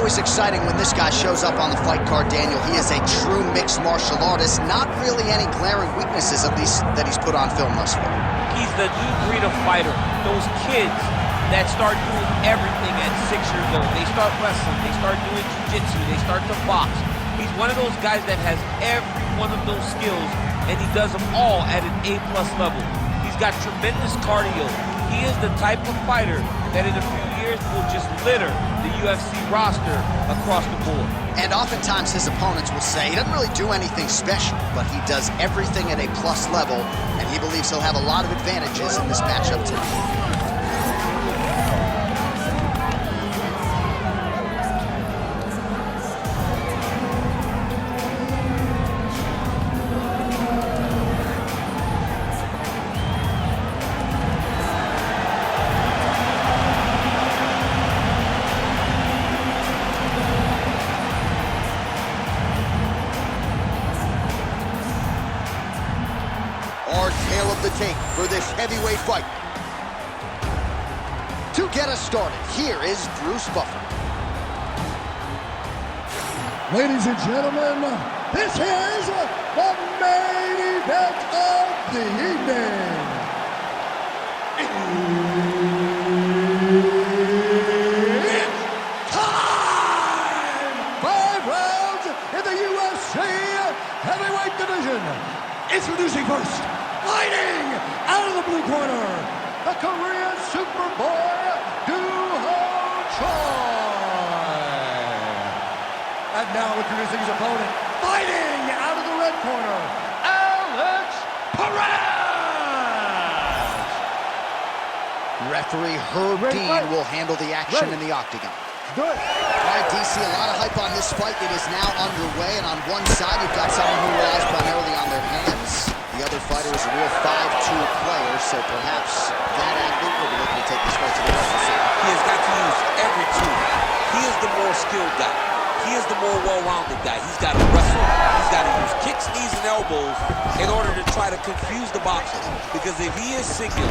always exciting when this guy shows up on the fight card, Daniel. He is a true mixed martial artist. Not really any glaring weaknesses, at least, that he's put on film thus far. He's the new breed of fighter. Those kids that start doing everything at 6 years old. They start wrestling, they start doing jiu-jitsu, they start to box. He's one of those guys that has every one of those skills, and he does them all at an A+ level. He's got tremendous cardio. He is the type of fighter that in a few years will just litter the UFC roster across the board. And oftentimes his opponents will say he doesn't really do anything special, but he does everything at A+ level, and he believes he'll have a lot of advantages in this matchup tonight. Our tale of the tape for this heavyweight fight. To get us started, here is Bruce Buffer. Ladies and gentlemen, this is the main event of the evening. It's time! 5 rounds in the UFC heavyweight division. Introducing first, fighting out of the blue corner, the Korean Superboy, And now introducing his opponent, fighting out of the red corner, Alex Perez! Referee Herb Dean will handle the action in the octagon. Good. All right, DC, a lot of hype on this fight. It is now underway, and on one side, you've got someone who relies primarily on their hands. The other fighter is a real 5'2" player, so perhaps that athlete will be looking to take this fight to the next level. He has got to use every tool. He is the more skilled guy. He is the more well-rounded guy. He's got to wrestle. He's got to use kicks, knees, and elbows in order to try to confuse the boxer. Because if he is single,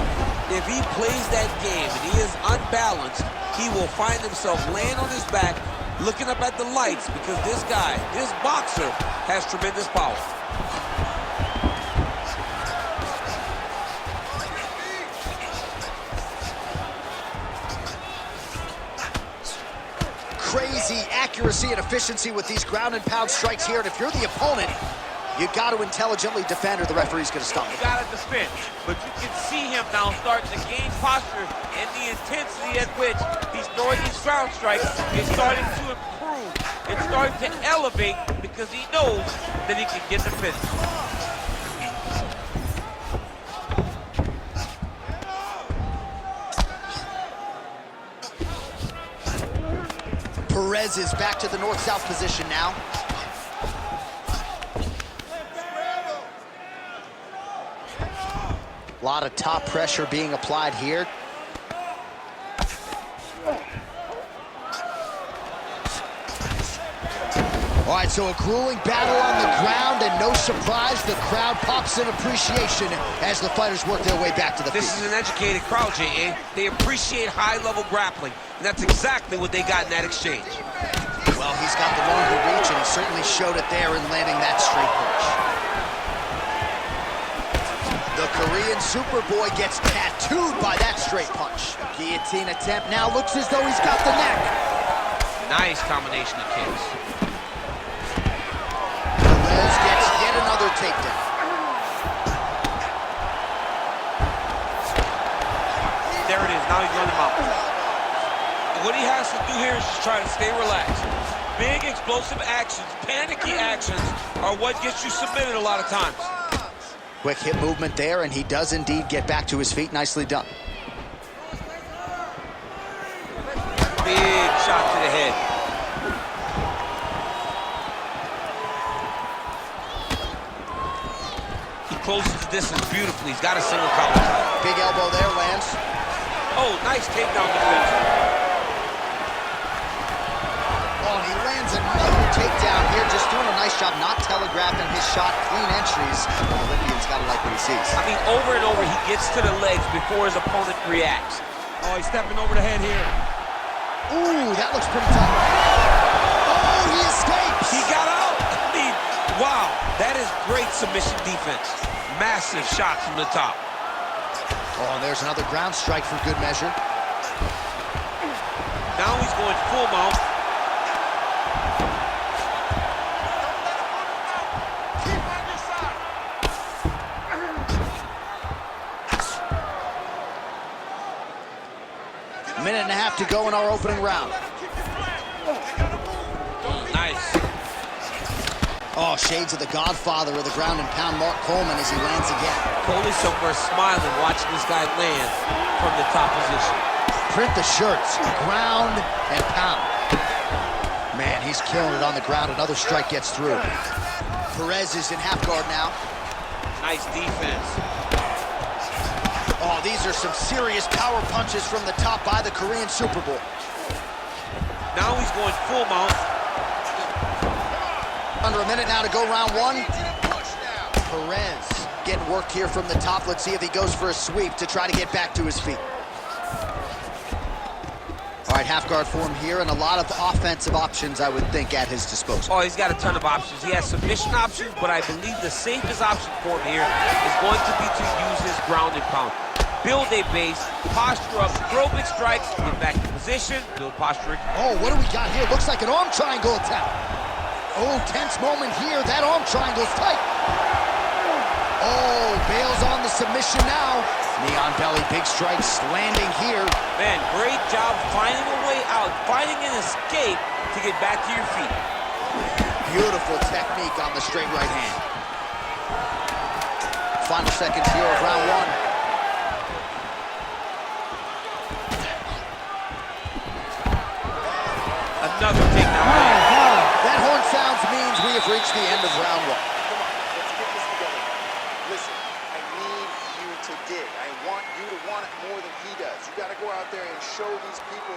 if he plays that game and he is unbalanced, he will find himself laying on his back, looking up at the lights, because this guy, this boxer, has tremendous power. Crazy accuracy and efficiency with these ground and pound strikes here, and if you're the opponent, you got to intelligently defend or the referee's going to stop. You got to defend, but you can see him now starting to gain posture, and the intensity at which he's throwing these ground strikes is starting to improve. It's starting to elevate because he knows that he can get the finish. Perez is back to the north-south position now. A lot of top pressure being applied here. All right, so a grueling battle on the ground, and no surprise, the crowd pops in appreciation as the fighters work their way back to the feet. This is an educated crowd, J.A. They appreciate high-level grappling, and that's exactly what they got in that exchange. Well, he's got the longer reach, and he certainly showed it there in landing that straight punch. The Korean Superboy gets tattooed by that straight punch. Guillotine attempt now looks as though he's got the neck. Nice combination of kicks. Perez gets yet another takedown. There it is, now he's running him out. What he has to do here is just try to stay relaxed. Big explosive actions, panicky actions are what gets you submitted a lot of times. Quick hip movement there, and he does indeed get back to his feet. Nicely done. Big shot to the head. He closes the distance beautifully. He's got a single collar. Big elbow there, lands. Oh, nice takedown defense. Oh, and he lands another takedown here, just doing a nice job not telegraphing his shot, clean entries. The Olympian's got to like what he sees. I mean, over and over, he gets to the legs before his opponent reacts. Oh, he's stepping over the head here. Ooh, that looks pretty tough. Wow, that is great submission defense. Massive shots from the top. Oh, and there's another ground strike for good measure. Now he's going full mount. Minute and a half to go in our opening round. Nice. Oh, shades of the godfather of the ground and pound, Mark Coleman, as he lands again. Cole is somewhere smiling watching this guy land from the top position. Print the shirts, ground and pound. Man, he's killing it on the ground. Another strike gets through. Perez is in half guard now. Nice defense. Oh, these are some serious power punches from the top by the Korean Super Bowl. Now he's going full mount. Under a minute now to go round one. Perez getting work here from the top. Let's see if he goes for a sweep to try to get back to his feet. All right, half guard for him here, and a lot of offensive options, I would think, at his disposal. Oh, he's got a ton of options. He has submission options, but I believe the safest option for him here is going to be to use his ground and pound. Build a base, posture up, throw big strikes, get back in position, build posture. Oh, what do we got here? Looks like an arm triangle attempt. Oh, tense moment here. That arm triangle's tight. Oh, bails on the submission now. Knee on belly, big strikes landing here. Man, great job finding a way out, finding an escape to get back to your feet. Beautiful technique on the straight right hand. Final seconds here of round one. Another takedown. That horn sounds means we have reached the end of round one. Let's get this together. Listen, I need you to dig. I want you to want it more than he does. You got to go out there and show these people.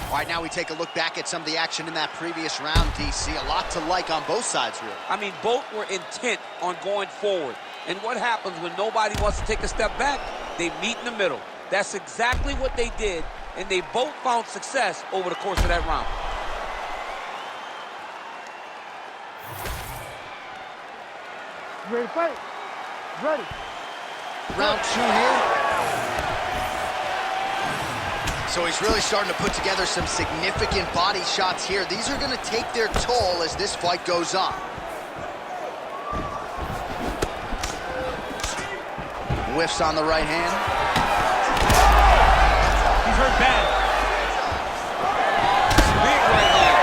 All right, now we take a look back at some of the action in that previous round, DC. A lot to like on both sides, really. I mean, both were intent on going forward. And what happens when nobody wants to take a step back? They meet in the middle. That's exactly what they did, and they both found success over the course of that round. Ready to fight? Ready. Round two here. So he's really starting to put together some significant body shots here. These are going to take their toll as this fight goes on. Whiffs on the right hand. He's hurt bad. Big right hand.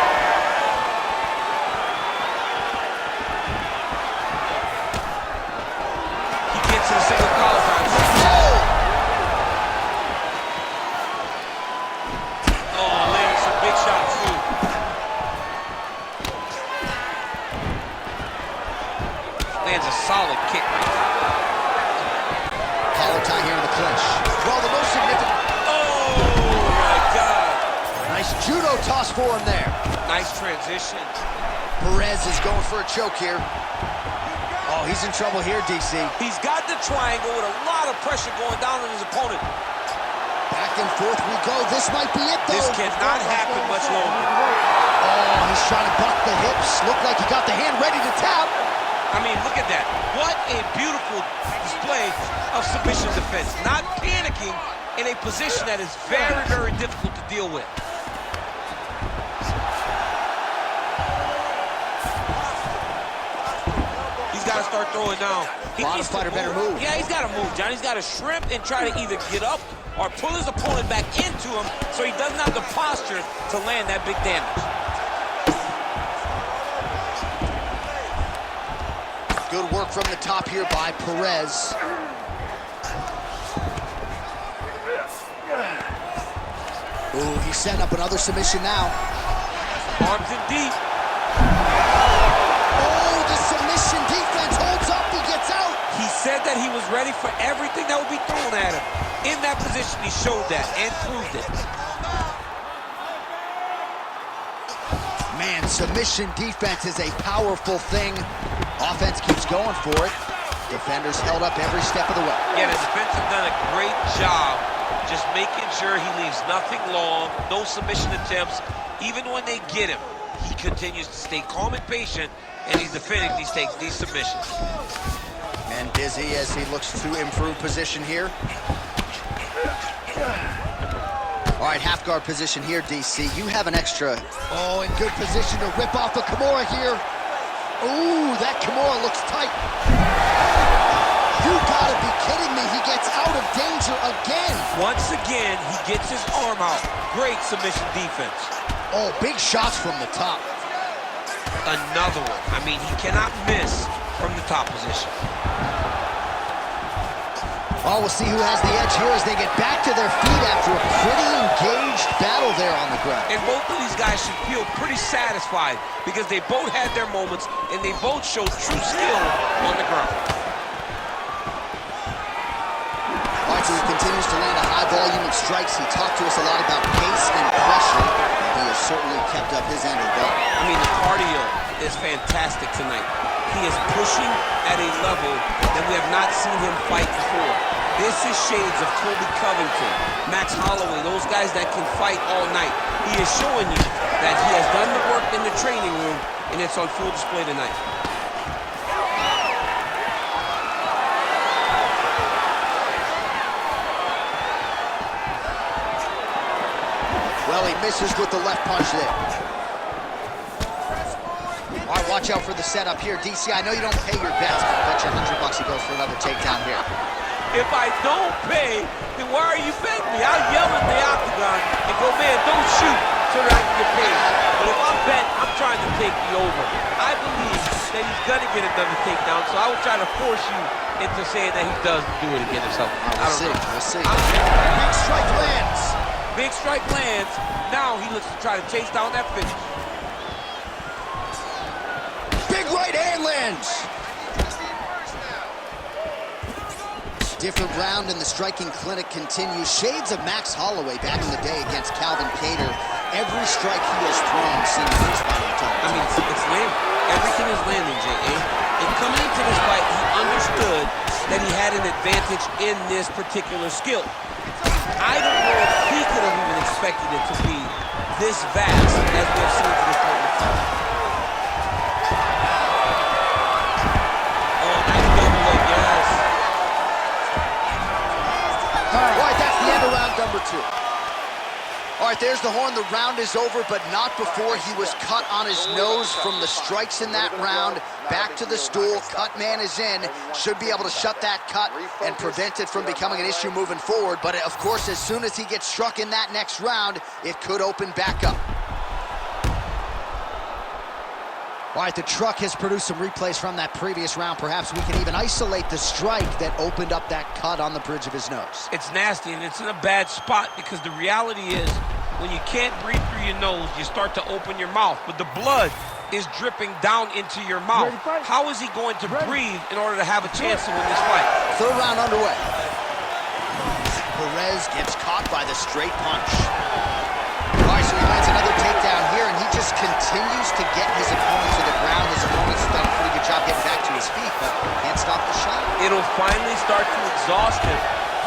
He gets to the single collar drive. Oh, landing some big shots too. Lands a solid kick right now. Collar tie here in the clinch. Well, the most significant... Oh, my God. Nice judo toss for him there. Nice transition. Perez is going for a choke here. Oh, he's in trouble here, DC. He's got the triangle with a lot of pressure going down on his opponent. Back and forth we go. This might be it, though. This cannot happen much longer. Oh, he's trying to buck the hips. Looked like he got the hand ready to tap. I mean, look at that. What a beautiful display of submission defense. Not panicking in a position that is very, very difficult to deal with. He's got to start throwing down. He Bottom needs to fighter better move. Yeah, he's got to move, John. He's got to shrimp and try to either get up or pull his opponent back into him so he doesn't have the posture to land that big damage. Good work from the top here by Perez. Ooh, he's setting up another submission now. Arms in deep. Oh, the submission defense holds up. He gets out. He said that he was ready for everything that would be thrown at him. In that position, he showed that and proved it. Man, submission defense is a powerful thing. Offense keeps going for it. Defenders held up every step of the way. Yeah, the defense have done a great job just making sure he leaves nothing long, no submission attempts. Even when they get him, he continues to stay calm and patient, and he's defending these submissions. And busy as he looks to improve position here. All right, half guard position here, DC. You have an extra. Oh, in good position to rip off a Kimura here. Ooh, that Kimura looks tight. You gotta be kidding me. He gets out of danger again. Once again, he gets his arm out. Great submission defense. Oh, big shots from the top. Another one. I mean, he cannot miss from the top position. Oh, we'll see who has the edge here as they get back to their feet after a pretty engaged battle there on the ground. And both of these guys should feel pretty satisfied because they both had their moments and they both showed true skill on the ground. All right, so he continues to land a high volume of strikes. He talked to us a lot about pace and pressure, and he has certainly kept up his end of the ball. I mean, the cardio is fantastic tonight. He is pushing at a level that we have not seen him fight before. This is shades of Colby Covington, Max Holloway, those guys that can fight all night. He is showing you that he has done the work in the training room, and it's on full display tonight. Well, he misses with the left punch there. All right, watch out for the setup here, DC. I know you don't pay your bets, but I bet you $100 he goes for another takedown here. If I don't pay, then why are you betting me? I'll yell in the octagon and go, man, don't shoot so that I can get paid. But if I'm betting, I'm trying to take the over. I believe that he's going to get another takedown, so I would try to force you into saying that he does do it again or something. I don't know. We'll see. Big strike lands. Big strike lands. Now he looks to try to chase down that finish. Big right hand lands. Different round in the striking clinic continues. Shades of Max Holloway back in the day against Calvin Kattar. Every strike he has thrown seems to be spot on target. I mean, it's landing. Everything is landing, J.A. And coming into this fight, he understood that he had an advantage in this particular skill. I don't know if he could have even expected it to be this vast as we have seen to this point in the fight. Oh, nice double leg, yes. All right, that's the end of round number 2. All right, there's the horn. The round is over, but not before he was cut on his nose from the strikes in that round. Back to the stool. Cut man is in. Should be able to shut that cut and prevent it from becoming an issue moving forward. But, of course, as soon as he gets struck in that next round, it could open back up. All right, the truck has produced some replays from that previous round. Perhaps we can even isolate the strike that opened up that cut on the bridge of his nose. It's nasty, and it's in a bad spot because the reality is when you can't breathe through your nose, you start to open your mouth, but the blood is dripping down into your mouth. How is he going to breathe in order to have a chance to win this fight? Third round underway. Perez gets caught by the straight punch. All right, so he lands another takedown here, and he just continues to get his opponent to the ground. His opponent's done a pretty good job getting back to his feet, but can't stop the shot. It'll finally start to exhaust him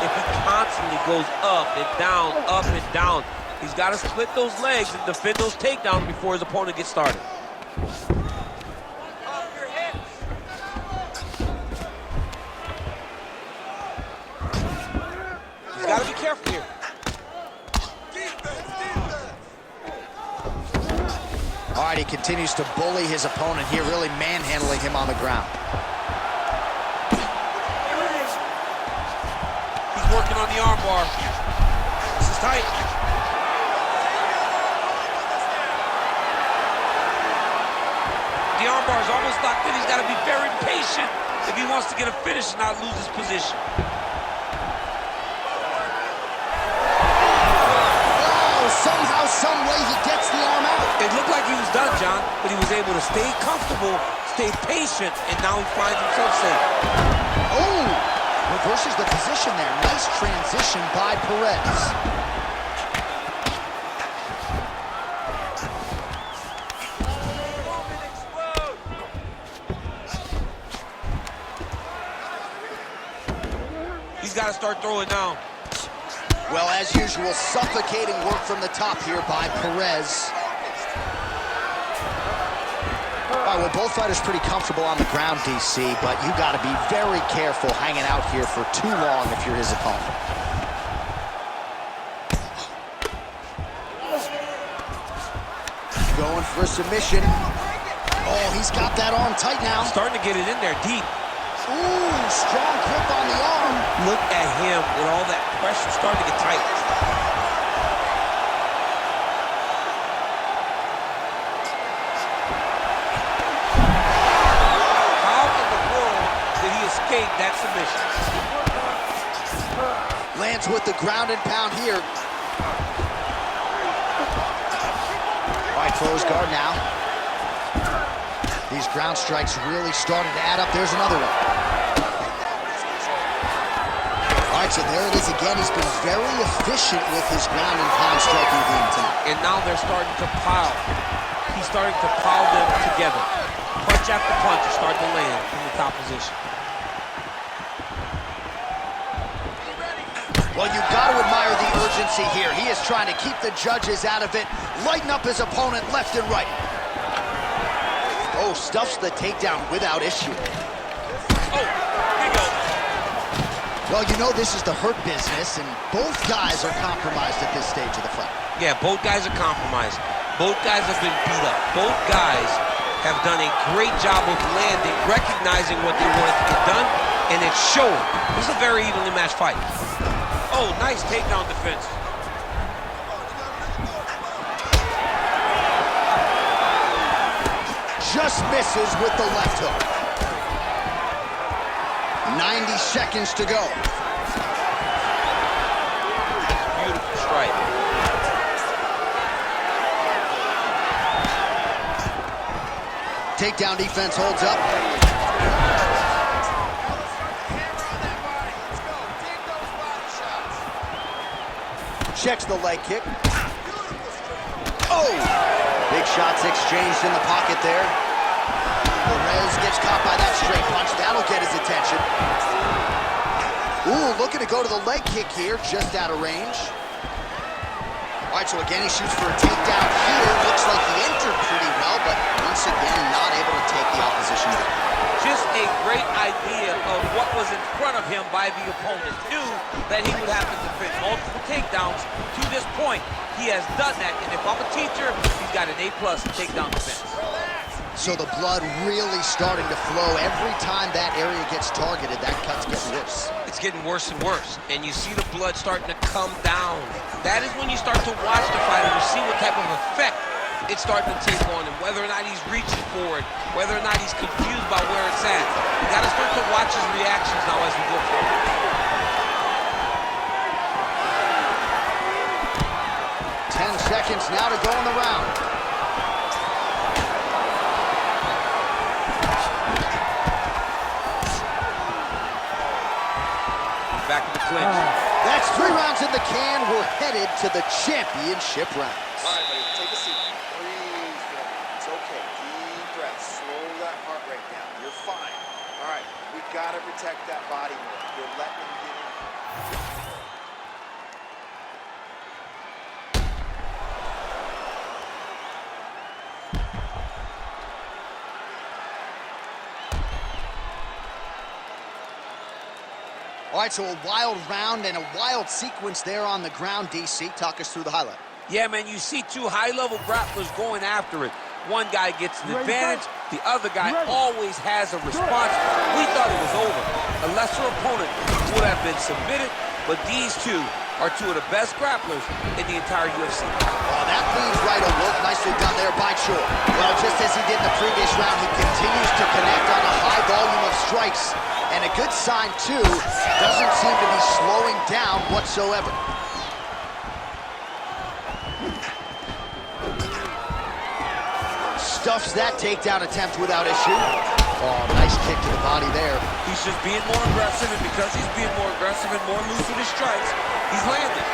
if he constantly goes up and down, up and down. He's got to split those legs and defend those takedowns before his opponent gets started. He's got to be careful here. All right, he continues to bully his opponent here, really manhandling him on the ground. He's working on the arm bar. This is tight. The arm bar is almost locked in. He's got to be very patient if he wants to get a finish and not lose his position. Somehow, some way, he gets the arm out. It looked like he was done, John, but he was able to stay comfortable, stay patient, and now he finds himself safe. Oh, reverses the position there. Nice transition by Perez. He's got to start throwing now. Well, as usual, suffocating work from the top here by Perez. All right, well, both fighters pretty comfortable on the ground, DC, but you got to be very careful hanging out here for too long if you're his opponent. Going for a submission. Oh, he's got that arm tight now. Starting to get it in there deep. Ooh, strong grip on the arm. Look at him with all that pressure starting to get tight. How in the world did he escape that submission? Lands with the ground and pound here. All right, throws guard now. These ground strikes really starting to add up. There's another one. All right, so there it is again. He's been very efficient with his ground and pound striking game tonight. And now they're starting to pile. He's starting to pile them together. Punch after punch is starting to land in the top position. Well, you've got to admire the urgency here. He is trying to keep the judges out of it, lighten up his opponent left and right. Oh, stuffs the takedown without issue. Oh, here you go. Well, you know this is the hurt business, and both guys are compromised at this stage of the fight. Yeah, both guys are compromised. Both guys have been beat up. Both guys have done a great job of landing, recognizing what they wanted to get done, and it's showing. This is a very evenly matched fight. Oh, nice takedown defense. Just misses with the left hook. 90 seconds to go. Beautiful strike. Takedown defense holds up. Checks the leg kick. Oh! Big shots exchanged in the pocket there. Perez gets caught by that straight punch. That'll get his attention. Ooh, looking to go to the leg kick here, just out of range. All right, so again, he shoots for a takedown here. Looks like he entered pretty well, but once again, not able to take the opposition down. Just a great idea of what was in front of him by the opponent. Knew that he would have to defend multiple takedowns. To this point, he has done that, and if I'm a teacher, he's got an A+ in takedown defense. So the blood really starting to flow. Every time that area gets targeted, that cut's getting worse. It's getting worse and worse, and you see the blood starting to come down. That is when you start to watch the fighter to see what type of effect it's starting to take on him, whether or not he's reaching for it, whether or not he's confused by where it's at. You got to start to watch his reactions now as we go forward. Seconds now to go in the round. Back in the clinch. That's 3 rounds in the can. We're headed to the championship rounds. All right, buddy, take a seat. Breathe for a minute. It's okay. Deep breath. Slow that heart rate down. You're fine. All right, we got to protect that body more. You're letting him get in. All right, so a wild round and a wild sequence there on the ground, DC. Talk us through the highlight. Yeah, man, you see two high-level grapplers going after it. One guy gets an advantage, the other guy always has a response. We thought it was over. A lesser opponent would have been submitted, but these two are two of the best grapplers in the entire UFC. Oh, that leads right a look. Nicely done there by Chor. Well, just as he did in the previous round, he continues to connect on a high volume of strikes. And a good sign, too, doesn't seem to be slowing down whatsoever. Stuffs that takedown attempt without issue. Oh, nice kick to the body there. He's just being more aggressive, and because he's being more aggressive and more loose with his strikes, he's landing.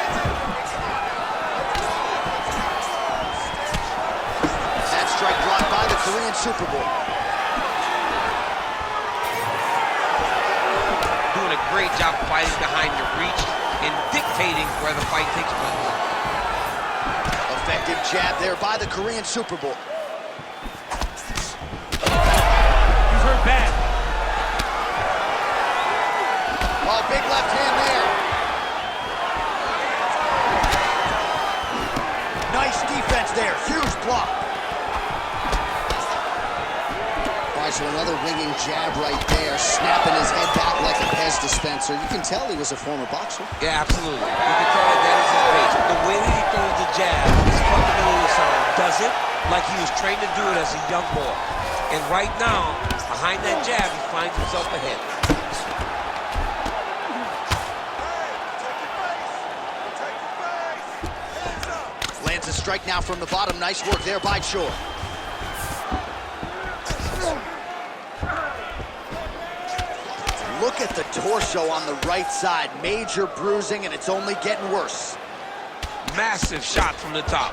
That strike blocked by the Korean Super Bowl. Doing a great job fighting behind your reach and dictating where the fight takes place. Effective jab there by the Korean Super Bowl. bad. Oh, big left hand there. Nice defense there. Huge block. All right, so another ringing jab right there, snapping his head back like a Pez dispenser. You can tell he was a former boxer. Yeah, absolutely. You can tell that is his base. The way that he throws the jab is fundamentally sound. Does it like he was trained to do it as a young boy. And right now, behind that jab, he finds himself ahead. Lands a strike now from the bottom. Nice work there by Choi. Look at the torso on the right side. Major bruising, and it's only getting worse. Massive shot from the top.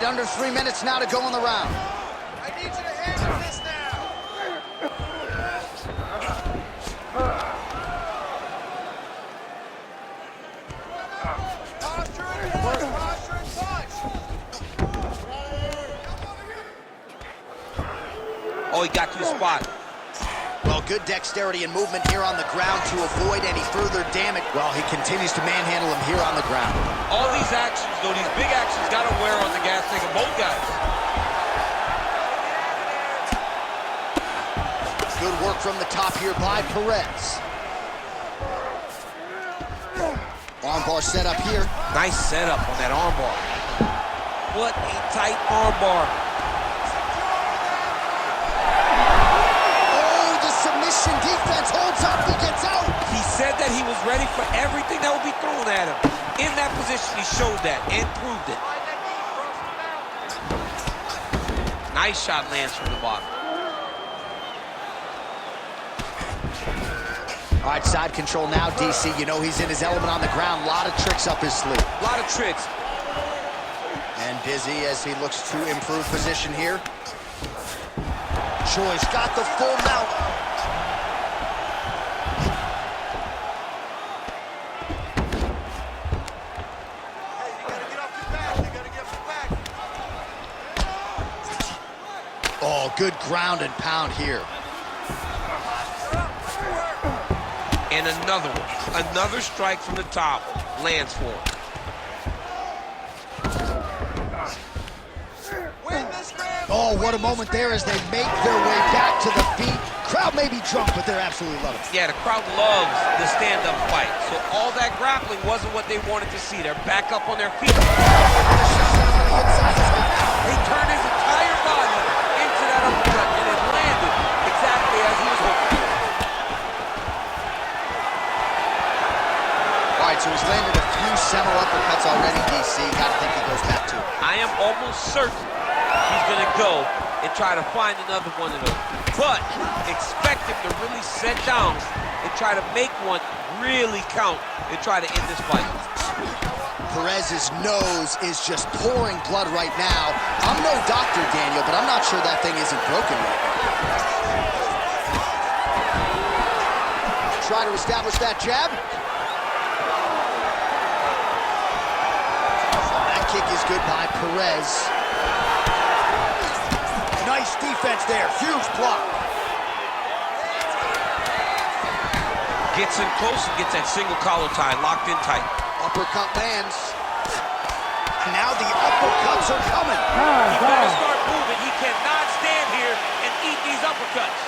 Under 3 minutes now to go in the round. I need you to handle this now. Posture and punch. Posture and punch. Oh, he got to the spot. Well, good dexterity and movement here on the ground to avoid any further damage. Well, he continues to manhandle him here on the ground. All these actions, though, these big actions got to wear on the gas tank of both guys. Good work from the top here by Perez. Armbar set up here. Nice setup on that armbar. What a tight armbar. Submission defense holds up, he gets out. He said that he was ready for everything that would be thrown at him. In that position, he showed that and proved it. Nice shot lands from the bottom. All right, side control now, DC. You know he's in his element on the ground. A lot of tricks up his sleeve. A lot of tricks. And busy as he looks to improve position here. Choi's got the full mount. Oh, good ground and pound here. And another one. Another strike from the top lands for him. Oh, what a moment there as they make their way back to the feet. Crowd may be drunk, but they're absolutely loving it. Yeah, the crowd loves the stand-up fight. So all that grappling wasn't what they wanted to see. They're back up on their feet. He turned his entire body into that uppercut, and it landed exactly as he was hoping. All right, so he's landed a few seminal uppercuts already, DC. Gotta think he goes back to it. I am almost certain he's going to go and try to find another one of those. But expect him to really sit down and try to make one really count and try to end this fight. Perez's nose is just pouring blood right now. I'm no doctor, Daniel, but I'm not sure that thing isn't broken right now. Try to establish that jab. That kick is good by Perez. Nice defense there, huge block. Gets in close and gets that single collar tie locked in tight. Uppercut lands. Now the uppercuts are coming. He better start moving. He cannot stand here and eat these uppercuts.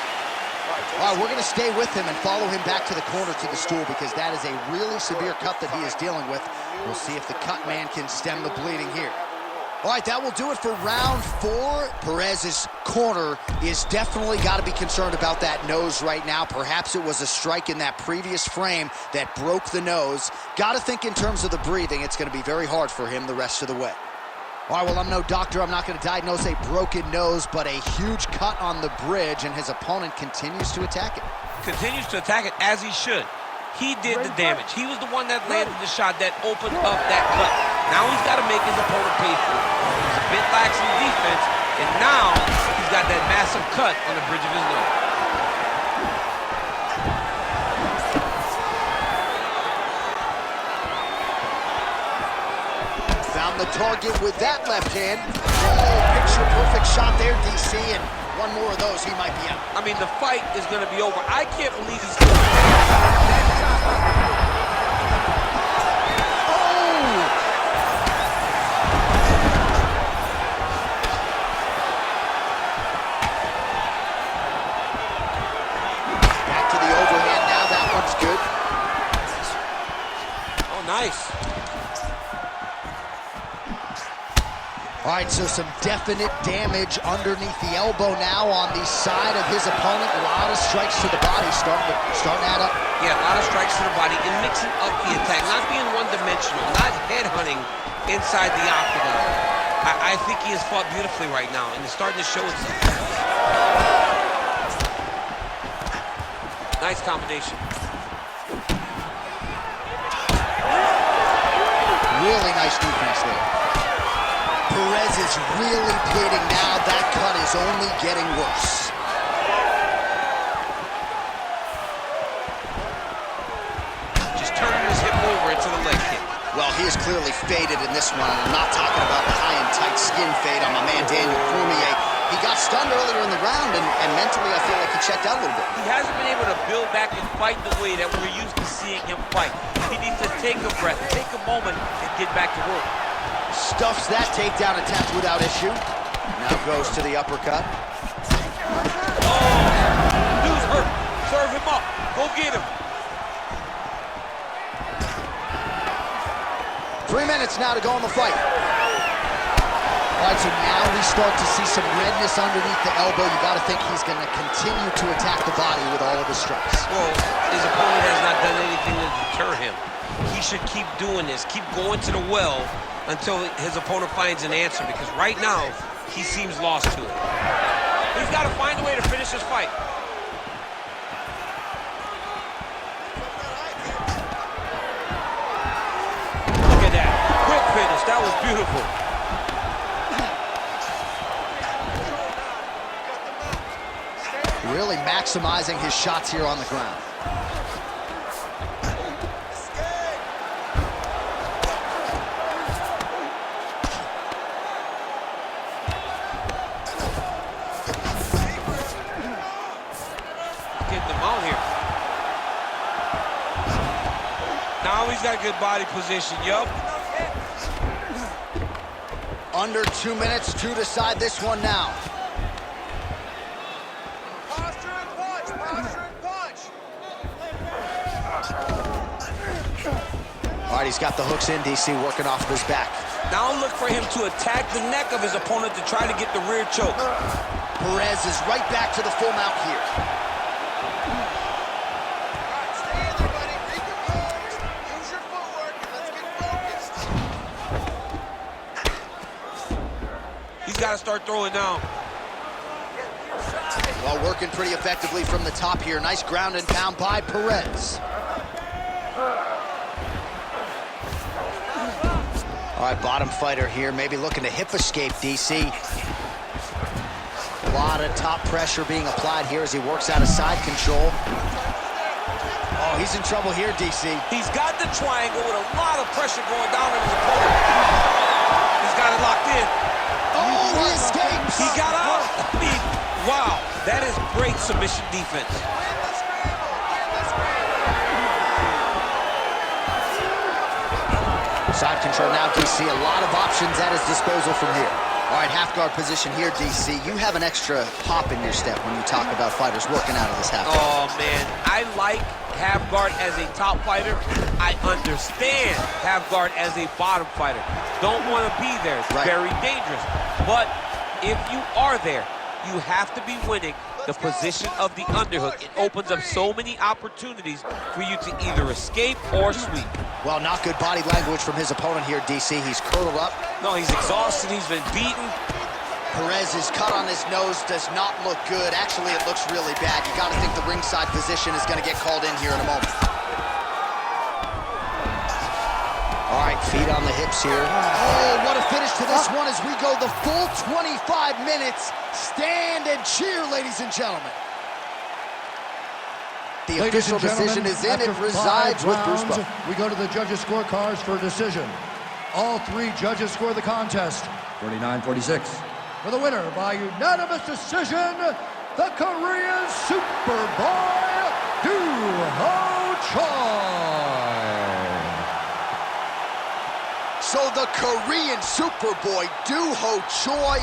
All right, we're going to stay with him and follow him back to the corner to the stool because that is a really severe cut that he is dealing with. We'll see if the cut man can stem the bleeding here. All right, that will do it for round 4. Perez's corner is definitely got to be concerned about that nose right now. Perhaps it was a strike in that previous frame that broke the nose. Got to think in terms of the breathing. It's going to be very hard for him the rest of the way. All right, well, I'm no doctor. I'm not going to diagnose a broken nose, but a huge cut on the bridge, and his opponent continues to attack it. Continues to attack it as he should. He did the damage. He was the one that landed the shot that opened up that cut. Now he's got to make his opponent pay for it. He's a bit lax in defense, and now he's got that massive cut on the bridge of his nose. on the target with that left hand. Oh, picture-perfect shot there, DC, and one more of those, he might be out. I mean, the fight is going to be over. I can't believe he's still that shot. Nice. All right, so some definite damage underneath the elbow now on the side of his opponent. A lot of strikes to the body, starting to add up. Yeah, a lot of strikes to the body and mixing up the attack, not being one-dimensional, not headhunting inside the octagon. I think he has fought beautifully right now, and it's starting to show itself. Nice combination. Really nice defense there. Perez is really bleeding now. That cut is only getting worse. Just turning his hip over into the leg kick. Well, he is clearly faded in this one. I'm not talking about the high and tight skin fade on my man Daniel Cormier. He got stunned earlier in the round, and mentally I feel like he checked out a little bit. He hasn't been able to build back and fight the way that we're used to seeing him fight. He needs to take a breath, take a moment, and get back to work. Stuffs that takedown attempt without issue. Now goes to the uppercut. Oh, dude's hurt. Serve him up. Go get him. 3 minutes now to go in the fight. All right, so now we start to see some redness underneath the elbow. You got to think he's going to continue to attack the body with all of his strikes. Well, his opponent has not done anything to deter him. He should keep doing this, keep going to the well until his opponent finds an answer, because right now, he seems lost to it. He's got to find a way to finish this fight. Look at that. Quick finish. That was beautiful. Really maximizing his shots here on the ground. Get them out here. Now he's got good body position, yup. Under 2 minutes to decide this one now. All right, he's got the hooks in, DC, working off of his back. Now look for him to attack the neck of his opponent to try to get the rear choke. Perez is right back to the full mount here. Stay in there, buddy. Recompose. Use your footwork, and let's get focused. He's got to start throwing down. Well, working pretty effectively from the top here. Nice ground and pound by Perez. All right, bottom fighter here, maybe looking to hip escape, DC. A lot of top pressure being applied here as he works out of side control. Oh, he's in trouble here, DC. He's got the triangle with a lot of pressure going down on his opponent. He's got it locked in. Oh, he escapes. He got out. I mean, wow, that is great submission defense. Side control now, DC. A lot of options at his disposal from here. All right, half guard position here, DC. You have an extra hop in your step when you talk about fighters working out of this half guard. Oh, man, I like half guard as a top fighter. I understand half guard as a bottom fighter. Don't want to be there. It's very dangerous. But if you are there, you have to be winning the position of the underhook. It opens up so many opportunities for you to either escape or sweep. Well, not good body language from his opponent here, DC. He's curled up. No, he's exhausted. He's been beaten. Perez's cut on his nose does not look good. Actually, it looks really bad. You got to think the ringside physician is going to get called in here in a moment. All right, feet on the hips here. Oh, what a finish to this one as we go the full 25 minutes. Stand and cheer, ladies and gentlemen. The official decision is in. It resides with Bruce Buffer. We go to the judges' scorecards for a decision. All three judges score the contest 49-46. For the winner by unanimous decision, the Korean Superboy, Doo-Ho Choi. So the Korean Superboy, Doo-Ho Choi,